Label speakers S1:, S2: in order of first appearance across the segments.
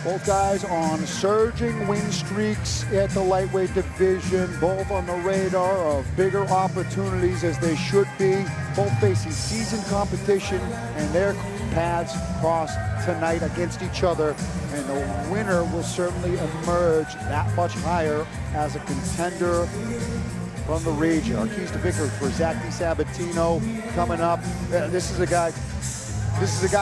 S1: Both guys on surging win streaks at the lightweight division, both on the radar of bigger opportunities as they should be, both facing seasoned competition, and their paths cross tonight against each other, and the winner will certainly emerge that much higher as a contender from the region. Our keys to victory for Zach DiSabatino coming up. This is a guy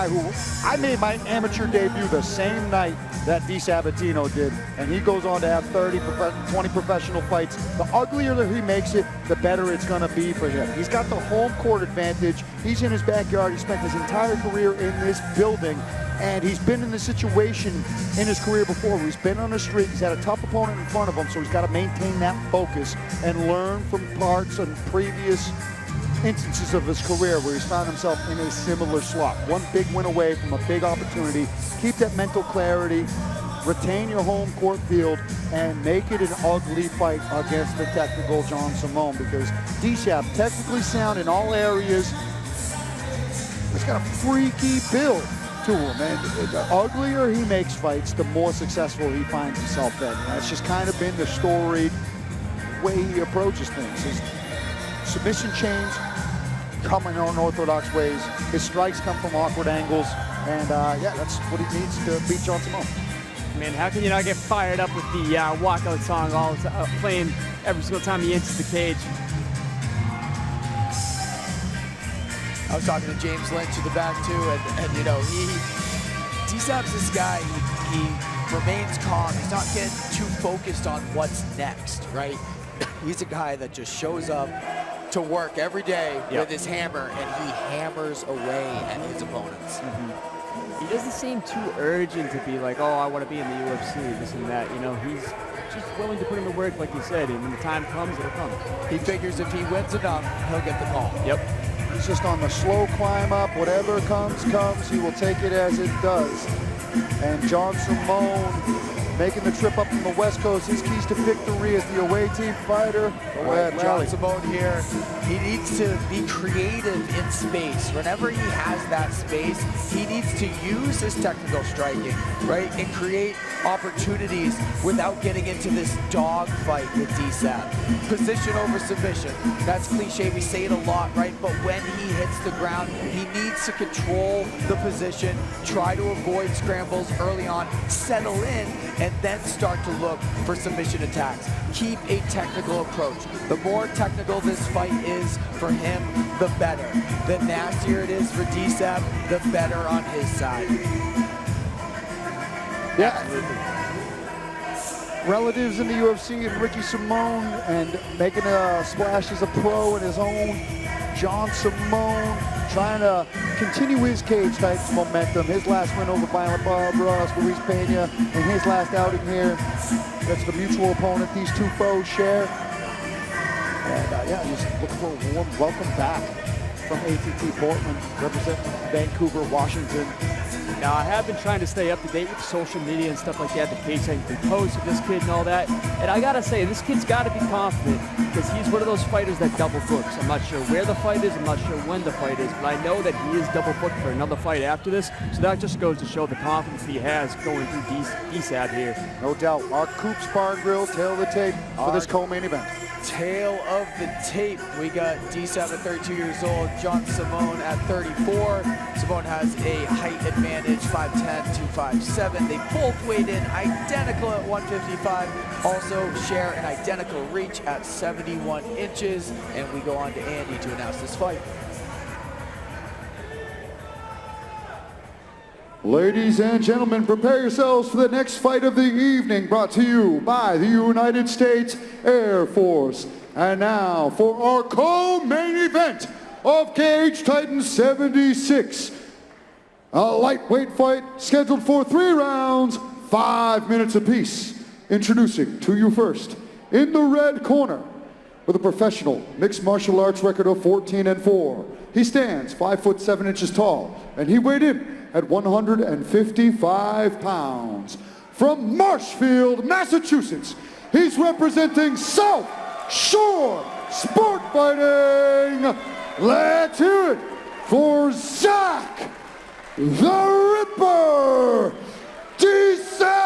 S1: who I made my amateur debut the same night that DiSabatino did, and he goes on to have 20 professional fights. The uglier that he makes it, the better it's going to be for him. He's got the home court advantage. He's in his backyard. He spent his entire career in this building, and he's been in this situation in his career before where he's been on a streak. He's had a tough opponent in front of him, so he's got to maintain that focus and learn from parts and previous instances of his career where he's found himself in a similar slot. One big win away from a big opportunity. Keep that mental clarity, retain your home court field, and make it an ugly fight against the technical John Simone, because DiSab, technically sound in all areas, he's got a freaky build to him, and the uglier he makes fights, the more successful he finds himself in. That's just kind of been the storied way he approaches things. His submission chains come in unorthodox ways. His strikes come from awkward angles, and yeah, that's what he needs to beat John Simone.
S2: Man, how can you not get fired up with the walkout song playing every single time he enters the cage?
S3: I was talking to James Lynch in the back too, and you know, DiSab's this guy, he remains calm. He's not getting too focused on what's next, right? He's a guy that just shows up to work every day with his hammer, and he hammers away at his opponents.
S2: He doesn't seem too urgent to be like, oh, I want to be in the UFC, this and that. You know, he's just willing to put in the work, like you said, and when the time comes, it'll come.
S3: He figures if he wins enough, he'll get the call.
S2: Yep.
S1: He's just on the slow climb up. Whatever comes. He will take it as it does. And John Simone making the trip up from the West Coast. His keys to victory as the away team fighter. Go ahead,
S3: John Simone here. He needs to be creative in space. Whenever he has that space, he needs to use his technical striking, right, and create opportunities without getting into this dog fight with DiSab. Position over submission. That's cliche. We say it a lot, right? But when he hits the ground, he needs to control the position, try to avoid scrambles early on, settle in, and then start to look for submission attacks. Keep a technical approach. The more technical this fight is for him, the better. The nastier it is for DiSab, the better on his side.
S1: Yeah. Relatives in the UFC and Ricky Simone, and making a splash as a pro in his own. John Simone trying to continue his cage type momentum. His last win over Violent Barbaros, Luis Pena, and his last outing here. That's the mutual opponent these two foes share. And yeah, just looking for a warm welcome back from ATT Portland, representing Vancouver, Washington.
S2: Now, I have been trying to stay up to date with social media and stuff like that, the case I can post with this kid and all that. And I gotta say, this kid's gotta be confident, because he's one of those fighters that double books. I'm not sure where the fight is, I'm not sure when the fight is, but I know that he is double booked for another fight after this. So that just goes to show the confidence he has going through DiSab here.
S1: No doubt. Our Coops Bar and Grill, tail of the tape for this co-main event.
S3: Tail of the tape. We got DiSab at 32 years old, John Simone at 34. Simone has a height advantage, 5'10", 257. They both weighed in identical at 155. Also share an identical reach at 71 inches. And we go on to Andy to announce this fight.
S1: Ladies and gentlemen, prepare yourselves for the next fight of the evening, brought to you by the United States Air Force. And now for our co-main event of Cage Titan 76. A lightweight fight scheduled for 3 rounds, 5 minutes apiece. Introducing to you first, in the red corner, with a professional mixed martial arts record of 14-4. He stands 5'7" tall, and he weighed in at 155 pounds. From Marshfield, Massachusetts, he's representing South Shore Sport Fighting. Let's hear it for Zach the Ripper DiSabatino.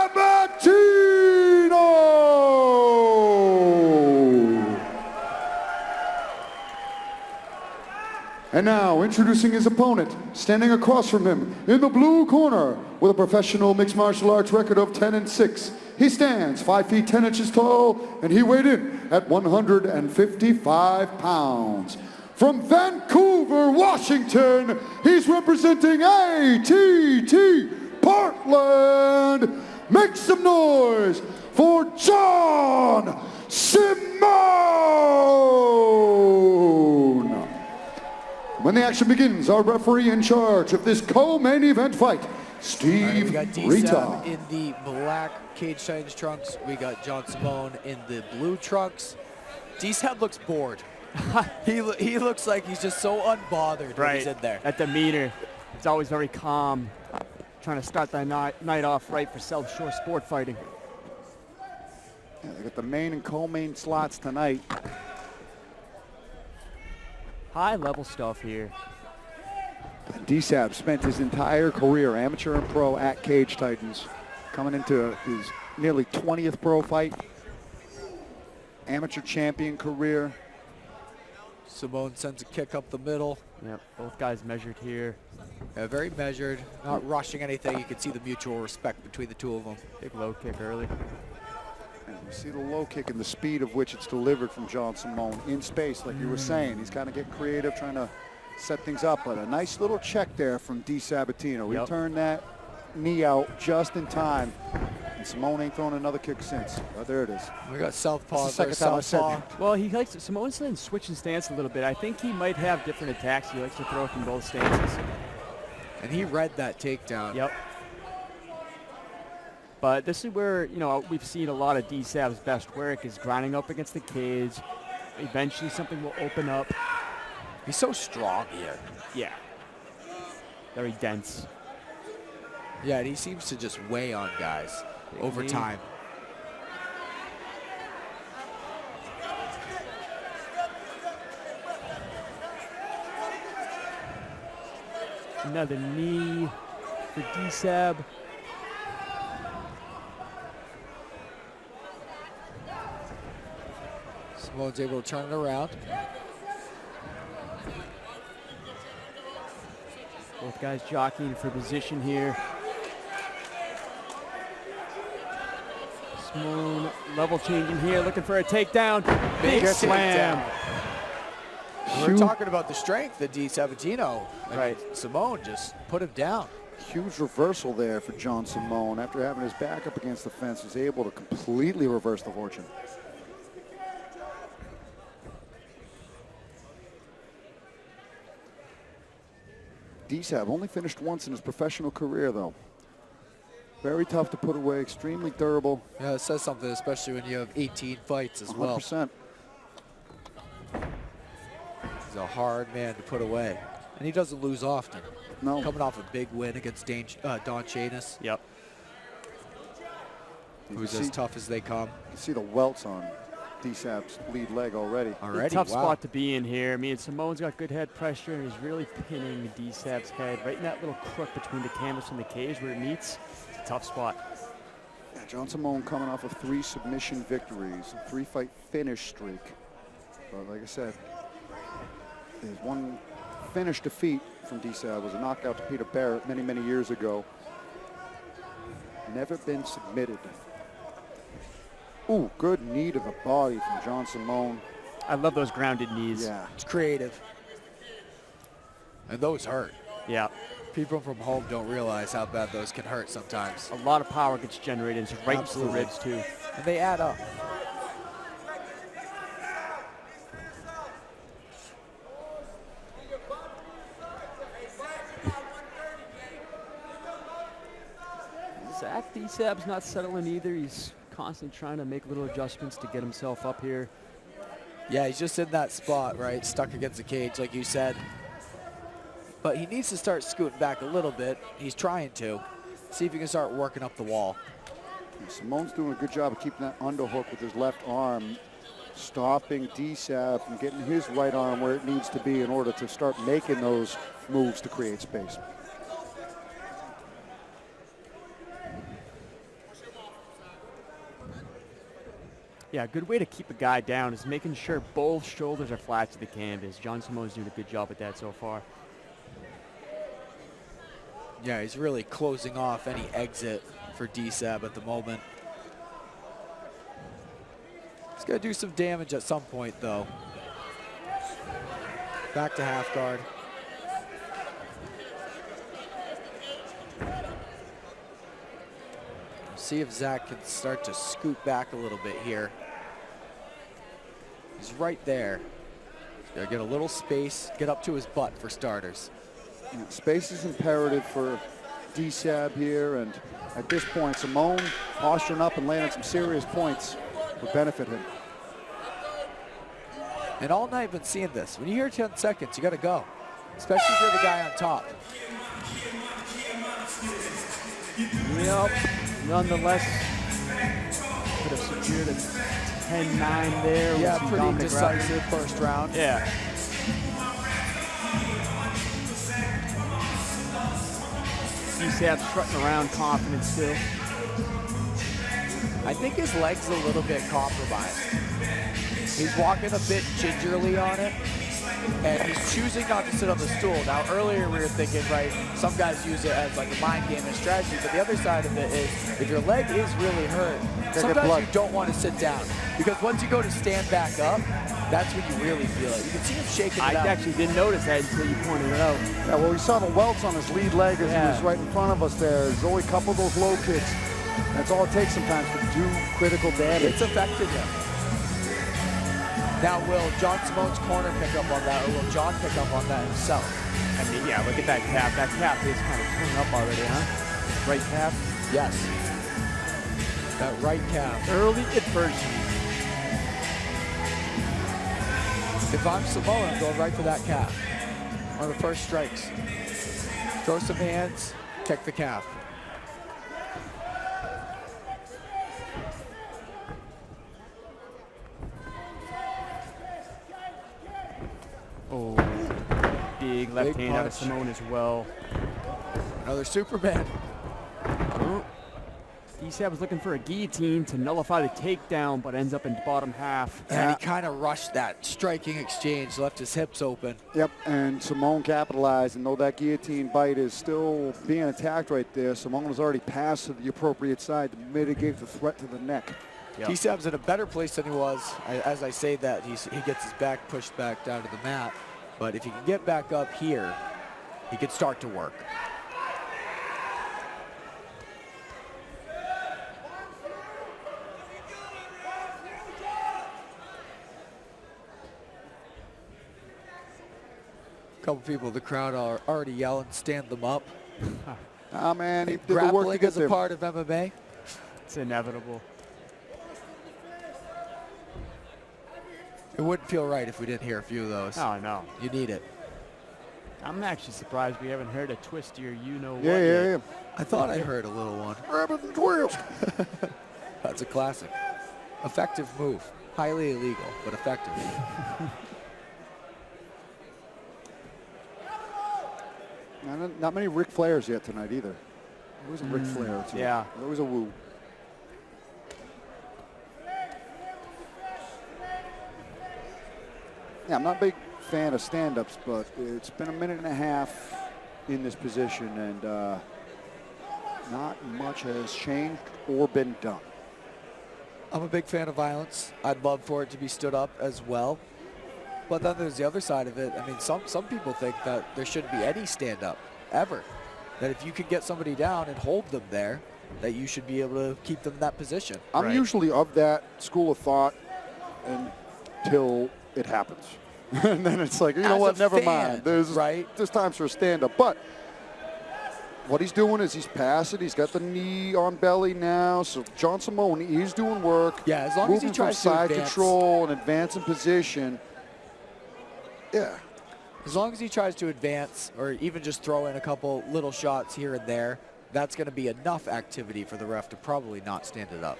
S1: And now, introducing his opponent, standing across from him in the blue corner with a professional mixed martial arts record of 10-6. He stands 5 feet 10 inches tall, and he weighed in at 155 pounds. From Vancouver, Washington, he's representing ATT Portland. Make some noise for John Simone. When the action begins, our referee in charge of this co-main event fight, Steve
S3: we got
S1: Rita.
S3: D-Sab in the black Cage Titans trunks. We got John Simone in the blue trunks. D-Sab looks bored. he looks like he's just so unbothered when he's in there.
S2: That demeanor. He's always very calm, trying to start the night off right for South Shore sport fighting.
S1: Yeah, they got the main and co-main slots tonight.
S2: High level stuff here.
S1: D-Sab spent his entire career, amateur and pro, at Cage Titans. Coming into his nearly 20th pro fight. Amateur champion career.
S3: Simone sends a kick up the middle.
S2: Yep, both guys measured here.
S3: Yeah, very measured, not rushing anything. You can see the mutual respect between the two of them.
S2: Big low kick early.
S1: And you see the low kick and the speed of which it's delivered from John Simone in space, like you were saying. He's kind of getting creative, trying to set things up. But a nice little check there from DiSabatino. He turned that knee out just in time. And Simone ain't thrown another kick since. Oh, there it is.
S3: We got southpaw.
S1: That's the second time I said that.
S2: Well, he likes Simone's been switching stance a little bit. I think he might have different attacks. He likes to throw from both stances.
S3: And he read that takedown.
S2: Yep. But this is where, you know, we've seen a lot of D-Sab's best work is grinding up against the cage. Eventually something will open up.
S3: He's so strong here.
S2: Yeah. Very dense.
S3: Yeah, and he seems to just weigh on guys over time.
S2: Another knee for D-Sab.
S3: Simone's able to turn it around.
S2: Both guys jockeying for position here. Simone level changing here, looking for a takedown. Big slam.
S3: We're talking about the strength of DiSabatino.
S2: Right.
S3: Simone just put him down.
S1: Huge reversal there for John Simone. After having his back up against the fence, was able to completely reverse the fortune. D-Sab only finished once in his professional career, though. Very tough to put away, extremely durable.
S3: Yeah, it says something, especially when you have 18 fights as well.
S1: 100%.
S3: He's a hard man to put away. And he doesn't lose often.
S1: No.
S3: Coming off a big win against Don Chanis.
S2: Yep.
S3: Who's as tough as they come.
S1: You see the welts on D-Sab's lead leg already.
S2: Tough spot to be in here. I mean, Simone's got good head pressure, and he's really pinning D-Sab's head right in that little crook between the canvas and the cage where it meets. It's a tough spot.
S1: Yeah, John Simone coming off of 3 submission victories, a 3-fight finish streak. But like I said, his one finish defeat from D-Sab was a knockout to Peter Barrett many, many years ago. Never been submitted. Ooh, good knee to the body from John Simone.
S2: I love those grounded knees.
S1: Yeah.
S3: It's creative. And those hurt.
S2: Yeah.
S3: People from home don't realize how bad those can hurt sometimes.
S2: A lot of power gets generated right into the ribs, too.
S3: And they add up.
S2: Zach D-Sab's not settling either. He's constantly trying to make little adjustments to get himself up here.
S3: Yeah, he's just in that spot, right? Stuck against the cage, like you said. But he needs to start scooting back a little bit. He's trying to. See if he can start working up the wall.
S1: Simone's doing a good job of keeping that underhook with his left arm, stopping D-Sab from getting his right arm where it needs to be in order to start making those moves to create space.
S2: Yeah, a good way to keep a guy down is making sure both shoulders are flat to the canvas. John Simone's doing a good job at that so far.
S3: Yeah, he's really closing off any exit for DiSab at the moment. He's going to do some damage at some point, though. Back to half guard. See if Zach can start to scoot back a little bit here. He's right there. He's got to get a little space, get up to his butt for starters.
S1: Yeah, space is imperative for DiSab here, and at this point, Simone posturing up and landing some serious points would benefit him.
S3: And all night I've been seeing this. When you hear 10 seconds, you got to go, especially if you're the guy on top.
S2: Yep. Nonetheless, could have secured a 10-9 there.
S3: Yeah,
S2: with some
S3: pretty
S2: dominant
S3: decisive
S2: grappling.
S3: first round.
S2: Yeah. DiSab strutting around confident still.
S3: I think his leg's a little bit compromised. He's walking a bit gingerly on it, and he's choosing not to sit on the stool. Now, earlier we were thinking, right, some guys use it as like a mind game and strategy, but the other side of it is, if your leg is really hurt, sometimes you don't want to sit down, because once you go to stand back up, that's when you really feel it. You can see him shaking it out.
S2: I actually didn't notice that until you pointed it out.
S1: Yeah, well, we saw the welts on his lead leg as he was right in front of us there. There's only a couple of those low kicks. That's all it takes sometimes to do critical damage.
S3: It's affected him. Now, will John Simone's corner pick up on that, or will John pick up on that himself?
S2: I mean, yeah, look at that calf. That calf is kind of torn up already, huh? Right calf?
S3: Yes. That right calf.
S2: Early inversion.
S3: If I'm Simone, I'm going right for that calf. One of the first strikes. Throw some hands, kick the calf.
S2: Oh, big left hand out of Simone as well.
S3: Another Superman.
S2: Oh. DiSab was looking for a guillotine to nullify the takedown, but ends up in the bottom half.
S3: And he kind of rushed that striking exchange, left his hips open.
S1: Yep, and Simone capitalized, and though that guillotine bite is still being attacked right there, Simone has already passed to the appropriate side to mitigate the threat to the neck.
S2: Yep.
S3: DiSab's in a better place than he was. As I say that, he gets his back pushed back down to the mat. But if he can get back up here, he can start to work. A couple people in the crowd are already yelling, stand them up.
S1: Ah, man, he did the
S3: Grappling
S1: work to get
S3: is a
S1: there.
S3: part of MMA.
S2: It's inevitable.
S3: It wouldn't feel right if we didn't hear a few of those.
S2: Oh, no.
S3: You need it.
S2: I'm actually surprised we haven't heard a twistier you-know-what
S1: Yeah,
S2: yet.
S1: yeah, yeah.
S3: I thought I heard a little one.
S1: Grab it and twist.
S3: That's a classic. Effective move. Highly illegal, but effective.
S1: Not many Ric Flairs yet tonight either. There was a Ric Flair or two.
S2: yeah.
S1: There was a woo. Yeah, I'm not a big fan of stand-ups, but it's been a minute and a half in this position, and not much has changed or been done.
S3: I'm a big fan of violence. I'd love for it to be stood up as well. But then there's the other side of it. I mean, some people think that there shouldn't be any stand-up, ever. That if you could get somebody down and hold them there, that you should be able to keep them in that position.
S1: I'm usually of that school of thought until it happens. And then it's like, you know what, never mind. There's times for a stand-up. But what he's doing is he's passing. He's got the knee on belly now. So John Simone, he's doing work.
S3: Yeah, as long as he tries to
S1: side
S3: advance.
S1: control and advance in position. Yeah.
S3: As long as he tries to advance or even just throw in a couple little shots here and there, that's going to be enough activity for the ref to probably not stand it up.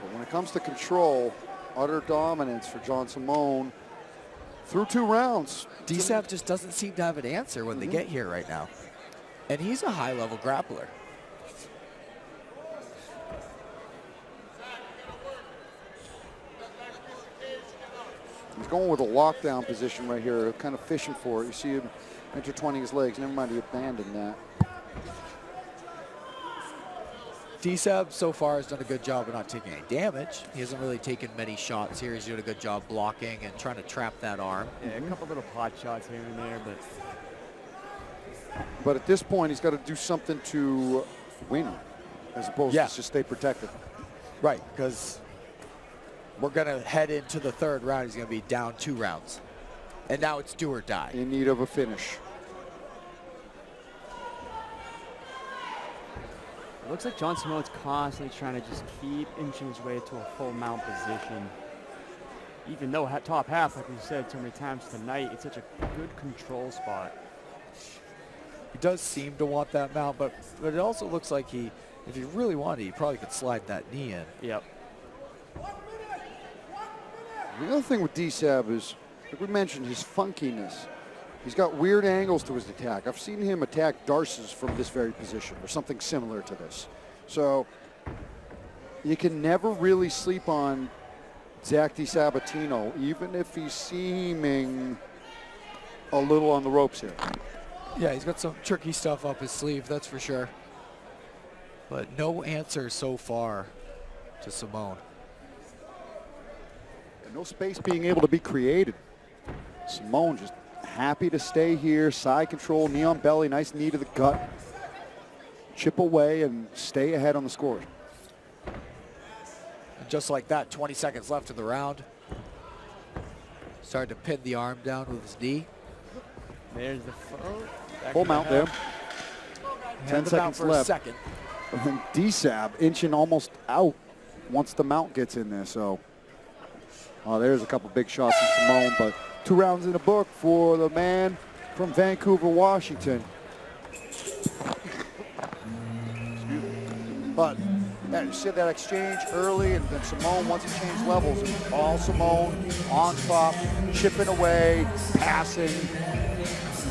S1: But when it comes to control, utter dominance for John Simone through 2 rounds.
S3: DiSab just doesn't seem to have an answer when they get here right now. And he's a high-level grappler.
S1: He's going with a lockdown position right here, kind of fishing for it. You see him intertwining his legs. Never mind, he abandoned that.
S3: DiSab so far has done a good job of not taking any damage. He hasn't really taken many shots here. He's doing a good job blocking and trying to trap that arm.
S2: Yeah, a couple little pot shots here and there,
S1: But at this point, he's got to do something to win, as opposed to just stay protected.
S3: Right, because we're going to head into the third round. He's going to be down 2 rounds. And now it's do or die.
S1: In need of a finish.
S2: It looks like John Simone's constantly trying to just keep inching his way to a full mount position. Even though top half, like we said so many times tonight, it's such a good control spot.
S3: He does seem to want that mount, but it also looks like if he really wanted, he probably could slide that knee in.
S2: Yep.
S1: The other thing with DiSab is, like we mentioned, his funkiness. He's got weird angles to his attack. I've seen him attack Darces from this very position or something similar to this. So you can never really sleep on Zach DiSabatino, even if he's seeming a little on the ropes here.
S3: Yeah, he's got some tricky stuff up his sleeve, that's for sure. But no answer so far to Simone.
S1: And no space being able to be created. Simone just happy to stay here, side control, knee on belly, nice knee to the gut. Chip away and stay ahead on the scores.
S3: And just like that, 20 seconds left in the round. Started to pin the arm down with his knee.
S2: There's the
S1: full mount there. 10 seconds left.
S3: Second.
S1: And DiSab inching almost out once the mount gets in there. So there's a couple big shots from Simone, but 2 rounds in the book for the man from Vancouver, Washington. But yeah, you see that exchange early, and then Simone, once he changed levels, all Simone on top, chipping away, passing,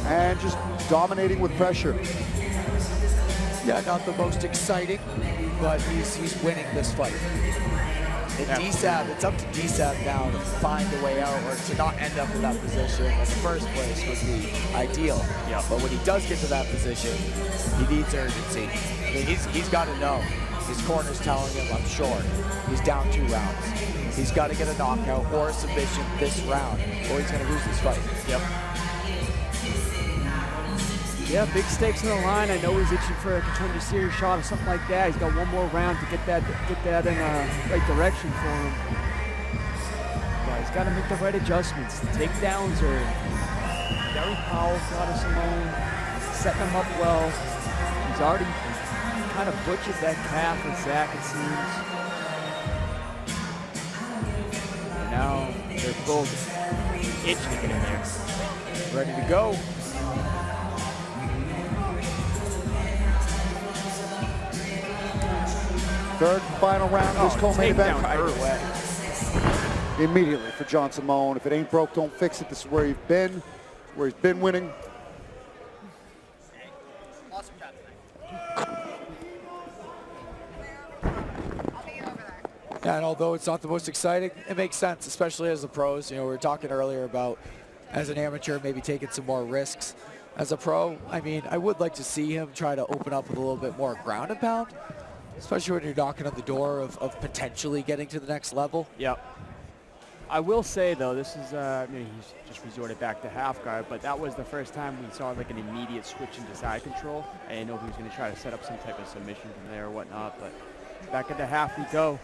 S1: and just dominating with pressure.
S3: Yeah, not the most exciting, but he's winning this fight. And DiSab, it's up to DiSab now to find a way out or to not end up in that position in the first place would be ideal.
S2: Yeah.
S3: But when he does get to that position, he needs urgency. I mean, he's got to know. His corner's telling him, I'm sure, he's down 2 rounds. He's got to get a knockout or a submission this round, or he's going to lose this fight.
S2: Yep. Yeah, big stakes on the line. I know he's itching for a contender series shot or something like that. He's got one more round to get that in the right direction for him. But he's got to make the right adjustments. The takedowns are very powerful out of Simone. Setting him up well. He's already kind of butchered that calf with Zach, it seems. And now they're both itching to get in there.
S3: Ready to go.
S1: Third and final round of this co-main event.
S3: Right away.
S1: Immediately for John Simone. If it ain't broke, don't fix it. This is where he's been winning.
S3: And although it's not the most exciting, it makes sense, especially as the pros. You know, we were talking earlier about, as an amateur, maybe taking some more risks. As a pro, I mean, I would like to see him try to open up with a little bit more ground and pound, especially when you're knocking on the door of potentially getting to the next level.
S2: Yep. I will say, though, this is, I mean, he's just resorted back to half guard, but that was the first time we saw like an immediate switch into side control. I didn't know if he was going to try to set up some type of submission from there or whatnot, but back into half we go.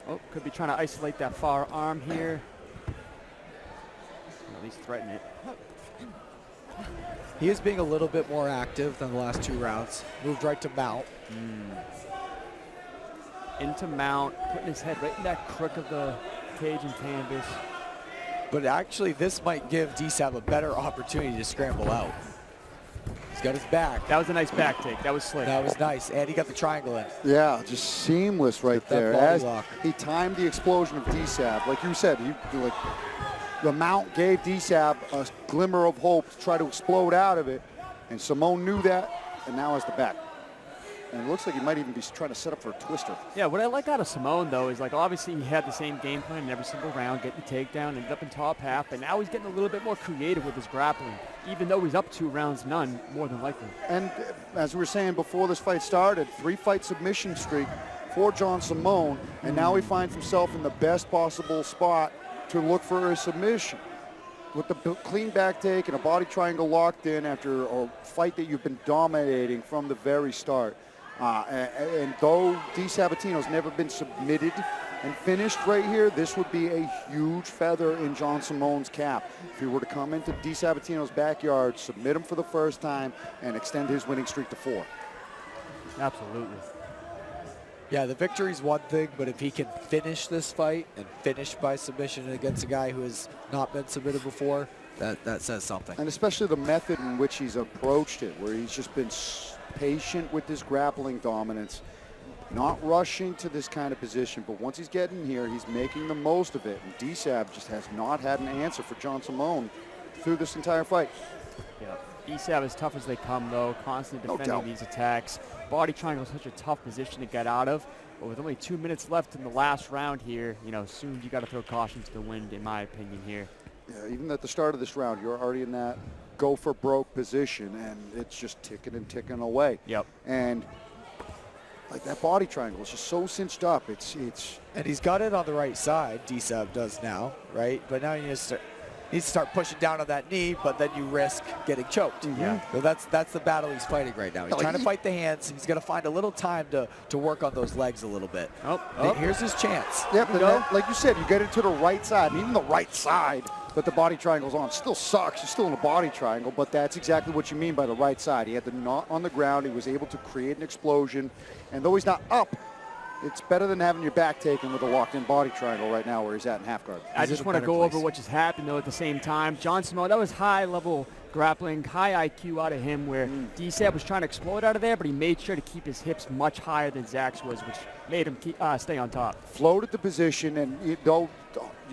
S2: Oh, could be trying to isolate that far arm here. Or at least threaten it.
S3: He is being a little bit more active than the last 2 rounds. Moved right to mount.
S2: Into mount, putting his head right in that crook of the cage and canvas.
S3: But actually, this might give DiSab a better opportunity to scramble out. He's got his back.
S2: That was a nice back take. That was slick.
S3: That was nice. And he got the triangle in.
S1: Yeah, just seamless right there.
S3: body
S1: As
S3: lock.
S1: he timed the explosion of DiSab, like you said, the mount gave DiSab a glimmer of hope to try to explode out of it, and Simone knew that, and now has the back. And it looks like he might even be trying to set up for a twister.
S2: Yeah, what I like out of Simone, though, is like obviously he had the same game plan in every single round, getting the takedown, ended up in top half, but now he's getting a little bit more creative with his grappling, even though he's up 2 rounds none, more than likely.
S1: And as we were saying before this fight started, 3-fight submission streak for John Simone, and now he finds himself in the best possible spot to look for a submission. With the clean back take and a body triangle locked in after a fight that you've been dominating from the very start. And though DiSabatino's never been submitted and finished right here, this would be a huge feather in John Simone's cap. If he were to come into DiSabatino's backyard, submit him for the first time, and extend his winning streak to 4.
S2: Absolutely.
S3: Yeah, the victory's one thing, but if he can finish this fight and finish by submission against a guy who has not been submitted before, that says something.
S1: And especially the method in which he's approached it, where he's just been patient with his grappling dominance, not rushing to this kind of position, but once he's getting here, he's making the most of it. And DiSab just has not had an answer for John Simone through this entire fight.
S2: Yeah, DiSab as tough as they come, though, constantly defending these attacks. Body triangle is such a tough position to get out of, but with only 2 minutes left in the last round here, you know, soon you got to throw caution to the wind, in my opinion here.
S1: Yeah, even at the start of this round, you're already in that go for broke position, and it's just ticking and ticking away.
S2: Yep.
S1: And like that body triangle is just so cinched up. It's
S3: and he's got it on the right side. DiSab does now, right? But now you just needs to start pushing down on that knee, but then you risk getting choked.
S2: Yeah.
S3: So that's the battle he's fighting right now. He's trying to fight the hands. He's going to find a little time to work on those legs a little bit. Here's his chance.
S1: Yep, and then, like you said, you get it to the right side, and even the right side that the body triangle's on still sucks. You're still in a body triangle, but that's exactly what you mean by the right side. He had the knot on the ground. He was able to create an explosion, and though he's not up, it's better than having your back taken with a locked-in body triangle right now where he's at in half guard.
S2: I just want to go over what just happened, though, at the same time. John Simone, that was high-level grappling, high IQ out of him, where DiSab was trying to explode out of there, but he made sure to keep his hips much higher than Zach's was, which made him stay on top.
S1: Floated the position, and you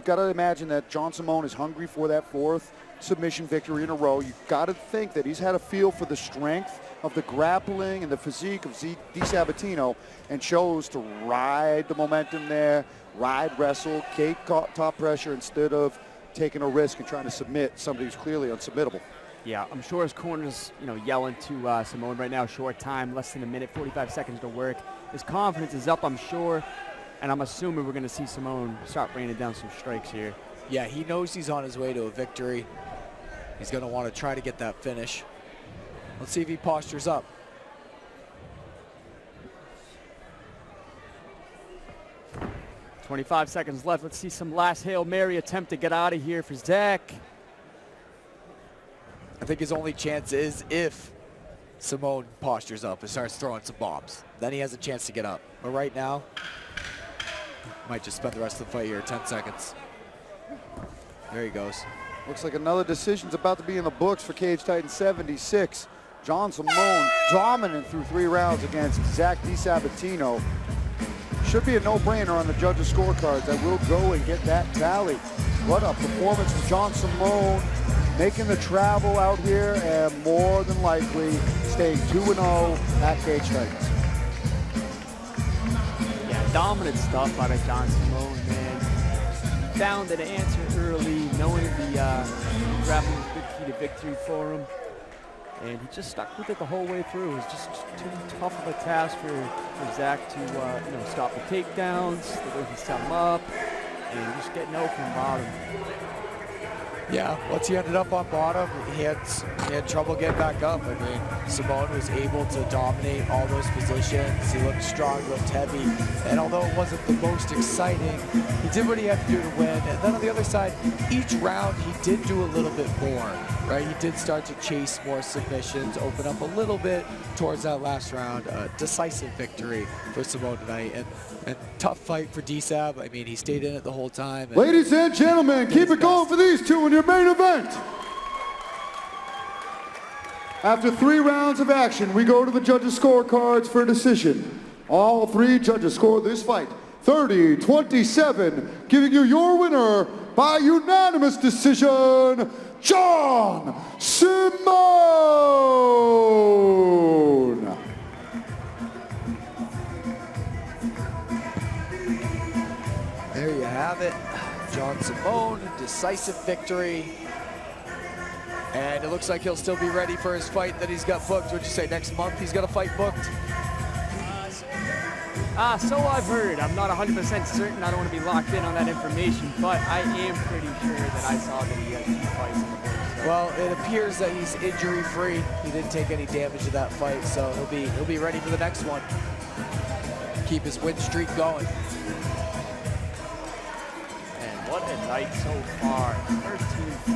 S1: got to imagine that John Simone is hungry for that 4th submission victory in a row. You got to think that he's had a feel for the strength of the grappling and the physique of DiSabatino, and chose to ride the momentum there, wrestle, cake top pressure instead of taking a risk and trying to submit somebody who's clearly unsubmittable.
S2: Yeah, I'm sure his corner's, yelling to Simone right now, short time, less than a minute, 45 seconds to work. His confidence is up, I'm sure, and I'm assuming we're going to see Simone start raining down some strikes here.
S3: Yeah, he knows he's on his way to a victory. He's going to want to try to get that finish. Let's see if he postures up.
S2: "25 seconds left. Let's see some last Hail Mary attempt to get out of here for Zach.
S3: I think his only chance is if Simone postures up and starts throwing some bombs. Then he has a chance to get up. But right now, might just spend the rest of the fight here, 10 seconds. There he goes.
S1: Looks like another decision's about to be in the books for Cage Titan 76. John Simone dominant through 3 rounds against Zach DiSabatino. Should be a no-brainer on the judges' scorecards. I will go and get that tally. What a performance from John Simone, making the travel out here and more than likely staying 2-0 at Cage Titans.
S2: Yeah, dominant stuff out of John Simone, man. Found an answer early, knowing the grappling was a big key to victory for him. And he just stuck with it the whole way through. It was just too tough of a task for Zach to stop the takedowns, the way he set him up, and just get no from bottom.
S3: Yeah, once he ended up on bottom, he had trouble getting back up. I mean, Simone was able to dominate all those positions. He looked strong, looked heavy, and although it wasn't the most exciting, he did what he had to do to win. And then on the other side, each round he did do a little bit more, right? He did start to chase more submissions, open up a little bit towards that last round. Decisive victory for Simone tonight, and tough fight for DiSab. I mean, he stayed in it the whole time.
S1: Ladies and gentlemen, keep it going for these two in your main event. After 3 rounds of action, we go to the judges' scorecards for a decision. All 3 judges scored this fight 30-27, giving you your winner by unanimous decision, John Simone.
S3: There you have it. John Simone, decisive victory. And it looks like he'll still be ready for his fight that he's got booked. What'd you say, next month he's got a fight booked?
S2: So I've heard. I'm not 100% certain. I don't want to be locked in on that information, but I am pretty sure that I saw that he had 2 fights in the books. So.
S3: Well, it appears that he's injury-free. He didn't take any damage to that fight, so he'll be ready for the next one. Keep his win streak going.
S2: And what a night so far. 13 fights.